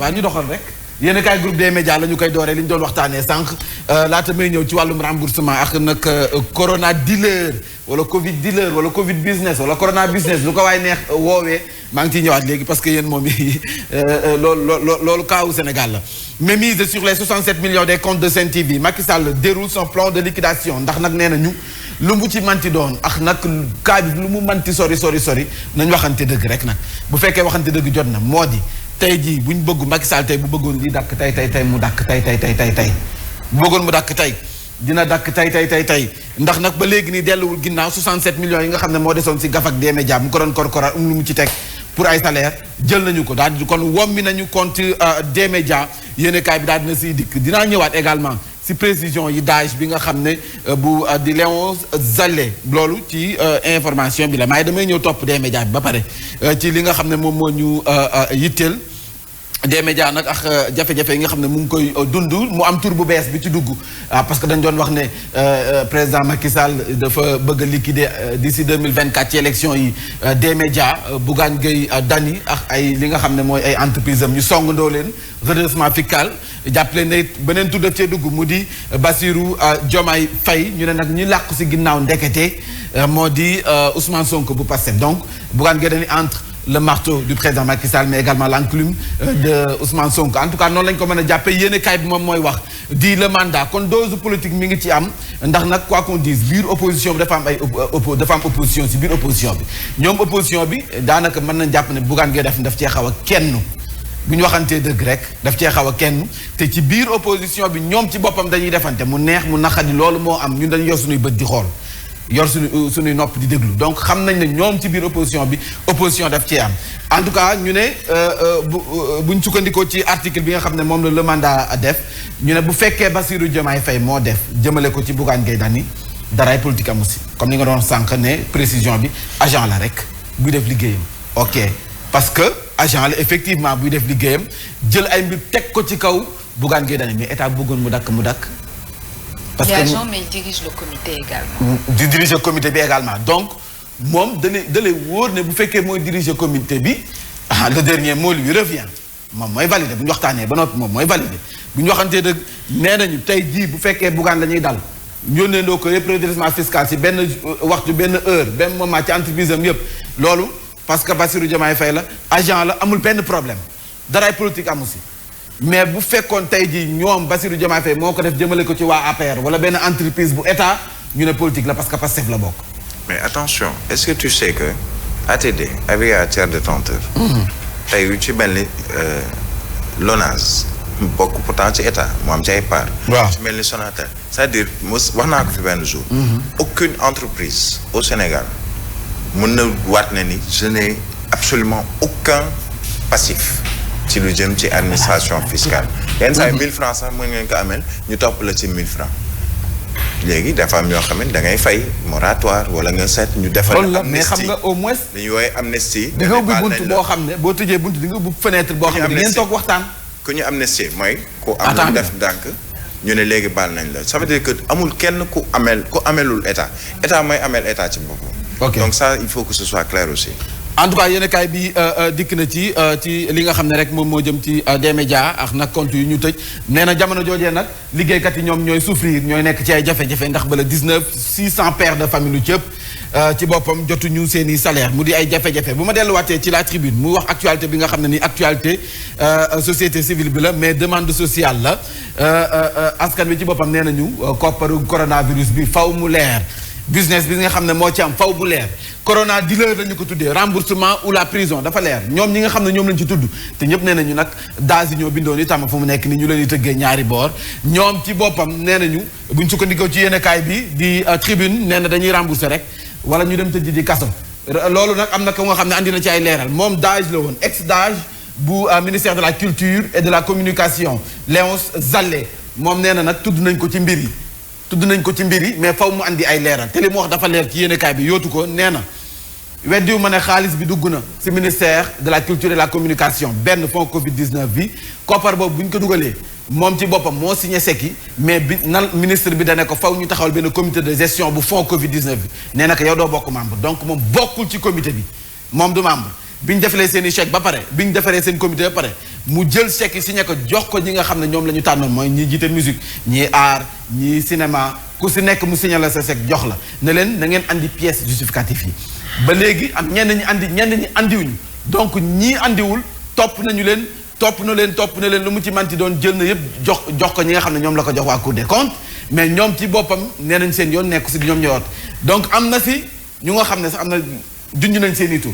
waaw ñu doxal rek yéen kaay groupe des médias la ñu koy dooree li ñu doon waxtaanee sànq laata may ñëw ci wàllum remboursement ak nag corona dealer wala covid dealer wala covid business wala corona business lu ko waay neex woowee maa ngi ciy ñëwaat léegi parce que yéen moom yi loolu kaawu Sénégal la. mais mise sur les 67 millions des comptes de Sen TV Macky Sall déroule son plan de liquidation ndax nag nee nañu lu mu ci manti doon ak nag kaa bi lu mu manti sori nañ waxante dëgg rek nag bu fekkee waxante dëgg jot na moo di. tey jii bu ñu bëgg Macky Sall tey bu bëggoon lii dàkk tey mu dàkk tey bu bëggoon mu dàkk tey dina dàkk tey ndax nag ba léegi nii delluwul ginnaaw 67 millions yi nga xam ne moo desoon si gafak des médias mu ko doon korkoral lu mu ci teg pour ay salaire jël nañu ko daal di kon wommi nañu compte des médias yéene kaay bi daal dina siy dikk dinaa ñëwaat également si précision yi daaj bi nga xam ne bu di Léonce Zallé loolu ci information bi la maay damay ñëw topp des médias bi ba pare ci li nga xam ne moom moo ñu yitteel des médias nag ak jafe-jafe yi nga xam ne mu ngi koy dund mu am tur bu bees bi ci dugg parce que dañ doon wax ne président Macky Sall dafa bëgg a liquider d'ici 2024 ci élection yi des médias Bougane Gueye Dany ak ay li nga xam ne mooy ay entreprise am ñu songandoo leen redressement fiscal jàppale ne beneen tur daf cee dugg mu di Bassirou Diomaye Faye ñu ne nag ñi làqu si ginnaaw ndekete moo di Ousmane Sonko bu Pastef donc Bougane Gueye Dany entre le marteau du président Macky Sall mais également l'enclume de Ousmane Sonko en tout cas noonu lañ ko mën a jàppee yéene kaay bi moom mooy wax di le mandat kon dose politique mi ngi ci am ndax nag quoi qu'on dise biir opposition bi dafa am ay opposition si biir opposition bi ñoom opposition bi daanaka mën nañ jàpp ne Bougane Gueye daf cee xaw a kenn bu ñu waxantee dëgg rek daf cee xaw a kenn te ci biir opposition bi ñoom ci boppam dañuy defante mu neex mu naqadi loolu moo am ñun dañu yor suñuy bët di xool yor suñuy nopp di déglu donc xam nañ ne ñoom ci biir opposition bi opposition daf cee am en tout cas ñu ne buñ sukkandikoo ci article bi nga xam ne moom la le mandat def ñu ne bu fekkee Bassirou Diomaye Faye moo def jëmale ko ci Bougane Gueye Dany daraay politique amu si comme ni nga doon sànq ne précision bi agent la rek buy def liggéeyam ok parce que agent la effectivement buy def liggéeyam jël ay mbir teg ko ci kaw Bougane Gueye Dany mais état bëggoon mu dakk parce que l'agent mais il dirige le comité également. di diriger comité bi également donc moom da lay wóor ne bu fekkee mooy diriger comité bi le dernier mot lui revient moom mooy valider bu ñu waxtaanee ba noppi moom mooy valider bu ñu waxantee dëgg nee nañu tey jii bu fekkee Bougane la ñuy dal yónnee ndoo ko yëpp redressement fiscal si benn waxtu benn heure benn moment ci entreprise am yëpp loolu parce que Bassirou Diomaye Faye la agent la amul benn problème daraay politique amu si. mais bu fekkoon tey jii ñoom Bassirou Diomaye Faye moo ko def jëmale ko ci waa APR wala benn entreprise bu état ñu ne politique la parce que Pastef la bokk. mais attention est-ce que tu sais que ATD Agrégat tiers détenteur. tey yu ci mel ni LONASE bokk pourtant ci état mu am ci ay part. waaw ci mel ni Sonatel c'est-à-dire wax naa ko fi benn jour. aucune entreprise au Sénégal mën na waat na ni je n'ai absolument aucun passif. ci lu jëm ci administration fiscale yenn saa yi 1000 francs sax mën ngeen ko amel ñu topp la ci 1000 francs léegi dafa am ñoo xam ne da ngay fay moratoire wala nga seet ñu defal amnistie mais xam nga au moins dañuy woowee amnistie di nga ubbi bunt boo xam ne boo tëjee bunt di nga ubbi fenêtre boo xam ne ngeen toog waxtaan ku ñu amnistie mooy ku am lu def ndànk ñu ne léegi baal nañ la ça veut dire que amul kenn ku amelul état mooy amel état ci boppam donc ça il faut que ce soit clair aussi en tout cas yéen kaay bi dikk na ci li nga xam ne rek moom moo jëm ci des médias ak nag compte yu ñu tëj nee na jamono joojee nag liggéeykat yi ñoom ñooy souffrir ñooy nekk ci ay jafe-jafe ndax bala 600 pères de famille lu cëpp ci boppam jotuñu seen i salaire mu di ay jafe-jafe bu ma delluwaatee ci la tribune mu wax actualité bi nga xam ne ni actualité société civile bi la mais demande sociale la askan wi ci boppam nee nañu kopparu coronavirus bi faw mu leer business bi nga xam ne moo ci am faw bu leer corona dealer lañu ko tuddee remboursement ou la prison dafa leer ñoom ñi nga xam ne ñoom lañ ci tudd te ñëpp nee nañu nag daas yi ñoo bindoon itam fu mu nekk ni ñu leen di tëggee ñaari boor ñoom ci boppam nee nañu buñ sukkandikoo ci yéenekaay bi di tribune nee na dañuy rembourser rek wala ñu dem tëj ji kaso loolu nag am na ko nga xam ne andi na ci ay leeral moom DAGE la woon ex DAGE bu ministère de la culture et de la communication Léonce Zallé moom nee na nag tudd nañ ko ci mbir yi mais faw mu andi ay leeral te li mu wax dafa leer ci yéenekaay bi yootu ko nee na weddiwu ma ne xaalis bi dugg na ci ministère de la culture et de la communication benn fonds Covid 19 bi koppar boobu bu ñu ko dugalee moom ci boppam moo signé seki mais bi nan ministre bi dane ko faw ñu taxawal benn comité de gestion bu fonds Covid 19 bi nee na ko yow doo bokk membre donc moom bokkul ci comité bi moom du membre bi ñu defalee seen i chèque ba pare bi ñu defaree seen comité ba pare mu jël chèque yi signé ko jox ko ñi nga xam ne ñoom la ñu tànnoon mooy ñi jiite musique ñii art ñii cinéma ku si nekk mu signé la sa chèque jox la ne leen na ngeen andi pièces justificatives yi ba léegi am ñenn ñi andiwuñu donc ñii andiwul topp na leen lu mu ci manti doon jël na yëpp jox ko ñi nga xam ne ñoom la ko jox waa Cour des comptes mais ñoom ci boppam nee nañ seen yoon nekku si ñoom ñëwaat donc am na si ñu nga xam ne sax am na junj nañ seen i tur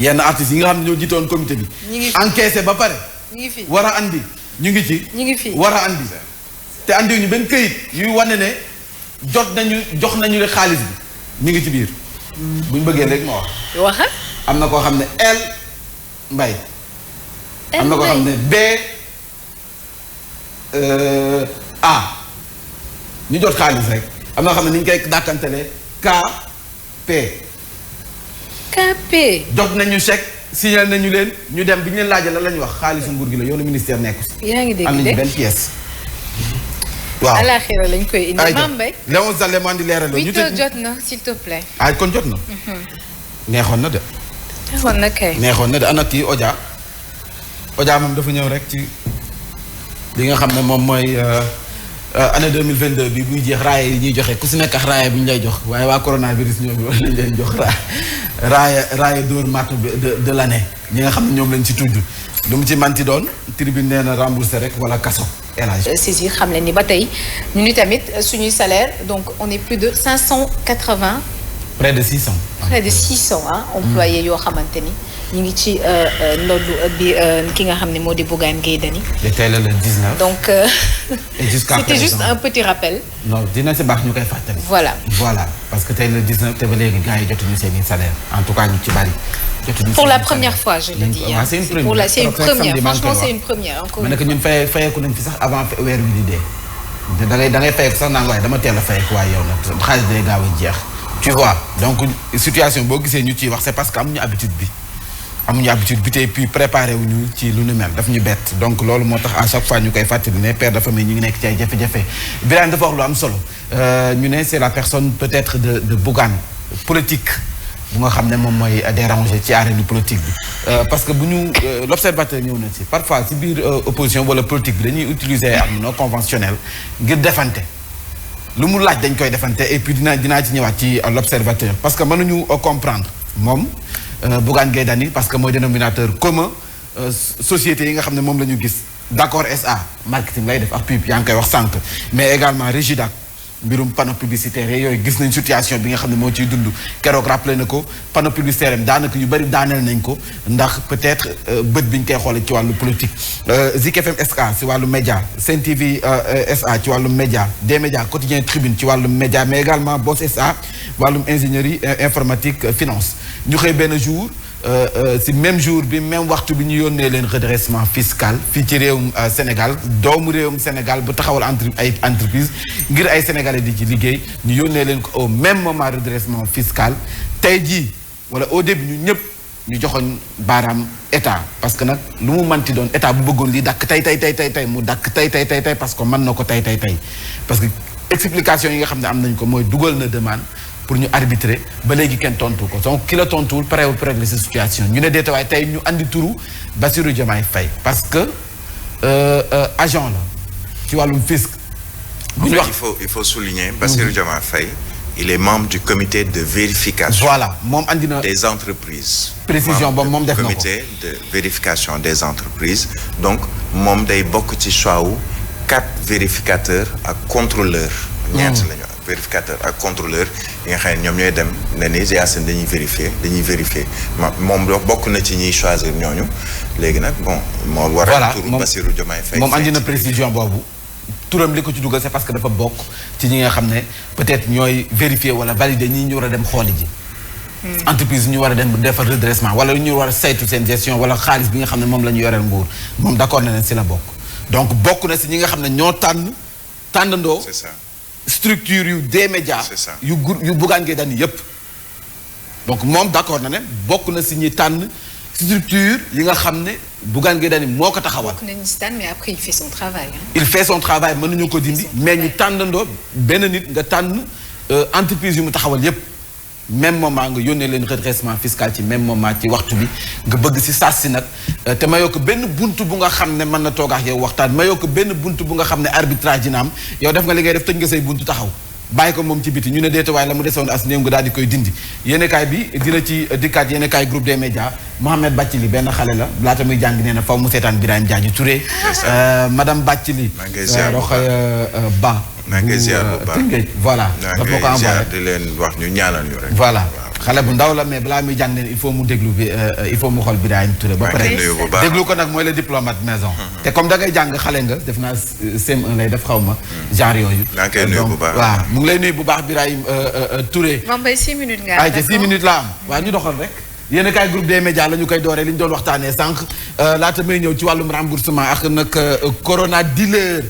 yenn artistes yi nga xam ne ñoo jiitoon comité bi. encaissé ba pare. ñu ngi fi war a andi ñu ngi ci. ñu ngi fi war a andi. te andiwuñu benn këyit yuy wane ne jox nañu le xaalis bi ñu ngi ci biir. buñ bëggee léegi ma wax. waxa am na koo xam ne L Mbaye. am na koo xam ne B A ñu jot xaalis rek am na koo xam ne ni ñu koy dàkkantelee KP. jot nañu chèque signal nañu leen ñu dem bi ñu leen laajee la ñu wax xaalisu nguur gi la yoonu ministère nekku si. yaa ngi dégg am nañu benn pièce. waaw alaxira lañ koy indi. Mame Mbaye Léon Zale moo andi leeral. 8 heures jot na s'il te plaît. ah kon jot na. neexoon na de. neexoon na de ana kii Oja moom dafa ñëw rek ci li nga xam ne moom mooy année 2022 bi buy jeex raaya yi ñuy joxe ku si nekk ak raaya bi ñu lay jox waaye waa coronavirus ñoom war nañ leen jox raaya dóor marto de l'année ñi nga xam ne ñoom lañ ci tudd lu mu ci manti doon tribune nee na remboursé rek wala kaso élage saisir xam leen ni ba tey ñu ni tamit suñuy salaire donc on est plus de 580 près de 600 employés yoo xamante ni ñu ngi ci ndoddu bi ki nga xam ne moo di Bougane Gueye Dany. et tey la le 19. donc c'était juste un petit rappel. non dina si baax ñu koy fàttali. voilà parce que tey le 19 te ba léegi gars yi jotuñu seen i salaire en tout cas ñu ci bari. pour la première fois je le dis. c'est une première franchement c'est une première. encore une fois ñun fayeeku nañ fi sax avant weer wi di dee. da ngay fayeku sax naan waaye dama teel a fayeku waaye yow nag xaalis day gaaw a jeex. tu vois donc situation boo gisee ñu ciy wax c'est parce que amuñu habitude bi tey puis préparé wuñu ci lu nu mel daf ñu bett donc loolu moo tax à chaque fois ñu koy fàttali ne père de famille ñu ngi nekk ci ay jafe-jafe Birane dafa wax lu am solo ñu ne c'est la personne peut-être de Bougane politique bu nga xam ne moom mooy déranger ci arène politique bi parce que bu ñu l'observateur ñëw na ci parfois ci biir opposition wala politique bi dañuy utiliser am non conventionnel ngir defante lu mu laaj dañ koy defante et puis dinaa ci ñëwaat ci l'observateur parce que mënuñu comprendre moom Bougane Gueye Dany parce que mooy dénominateur commun société yi nga xam ne moom la ñu gis d'accord SA marketing lay def ak pub yaa ngi koy wax sànq mais également Régidac mbirum panneau publicitaire yooyu gis nañ situation bi nga xam ne moo ciy dund keroog rappelé na ko panneau publicitaire am daanaka yu bëri daaneel nañ ko ndax peut-être bët bi ñu koy xoolee ci wàllu politique Zik FM SA ci wàllu média Sen TV SA ci wàllu média des médias quotidien Tribune ci wàllu média mais également Boss SA wàllum ingénierie informatique finance ñu xëy benn jour ci même jour bi même waxtu bi ñu yónnee leen redressement fiscal fii ci réewum Sénégal doomu réewum Sénégal bu taxawal ay entreprise ngir ay sénégalais di ci liggéey ñu yónnee leen ko au même moment redressement fiscal tey jii wala au début ñu ñëpp ñu joxoon baaraam état parce que nag lu mu manti doon état bu bëggoon lii dakk tey mu dakk tey parce que mën na ko tey parce que explication yi nga xam ne am nañ ko mooy dugal na demande pour ñu arbitrer ba léegi kenn tontu ko donc ki la tontuwul parewul pour régler cette situation ñu ne deete waaye tey ñu andi turu Bassirou Diomaye Faye parce que agent la ci wàllum fisc. bu ñu wax il faut souligner Bassirou Diomaye Faye il est membre du comité de vérification. voilà moom andi na des entreprises. précision boobu moom def na ko comité de vérification des entreprises donc moom day bokk ci choix wu 4 vérificateurs ak contrôleurs. ñeent lañu vérificateur ak contrôleur yi nga xam ne ñoom ñooy dem ne ni Yacine dañuy vérifier moom bokk na ci ñuy choisir ñooñu léegi nag bon moo war a turu Bassirou Diomaye Faye moom andi na précision boobu turam li ko ci dugal c'est parce que dafa bokk ci ñi nga xam ne peut-être ñooy vérifier wala valider ñi ñu war a dem xooli ji entreprise ñu war a dem defar redressement wala ñu war a saytu seen gestion wala xaalis bi nga xam ne moom la ñu yoreel nguur moom d'accord na ne si la bokk donc bokk na si ñi nga xam ne ñoo tànnandoo c'est ça structure yu des médias yu Bougane Gueye Dany yépp donc moom d'accord na ne bokk na si ñi tànn structure yi nga xam ne Bougane Gueye Dany moo ko taxawal. bokk nañu si tànn mais après il fait son travail. il fait son travail mënuñu ko dindi mais ñu tànnandoo benn nit nga tànn entreprise yu mu taxawal yépp même moment nga yónnee leen redressement fiscal ci même moment ci waxtu bi nga bëgg si saas si nag te mayoo ko benn buntu bu nga xam ne mën na toog ak yow waxtaan mayoo ko benn buntu bu nga xam ne arbitrage dina am yow def nga li ngay def tëj nga say buntu taxaw bàyyi ko moom ci biti ñu ne déetawaay la mu desoon as néew nga daal di koy dindi yéenekaay bi dina ci dikkaat yéenekaay groupe des médias Mohamed Bathily benn xale la laata muy jàng nee na faw mu seetaan Birahim Diadji Touré madame Bathily Rokhaya Ba maa ngi ziar bu baax voilà daf ma ko envoyé di leen wax ñu ñaanal ñu rek voilà xale bu ndaw la mais balaa muy jàng neen il faut mu déglu bi il faut mu xool Birahim Touré ba pare déglu ko nag mooy le diplomate maison te comme da ngay jàng xale nga def naa CM1 lay def xaw ma genre yooyu donc waaw mu ngi lay nuyu bu baax Birahim Touré moom bay 6 minutes nga ay te 6 minutes la am waaw ñu doxal rek yéen kaay groupe des médias la ñu koy dooree li ñu doon waxtaanee sànq laata may ñëw ci wàllum remboursement ak nag corona dealer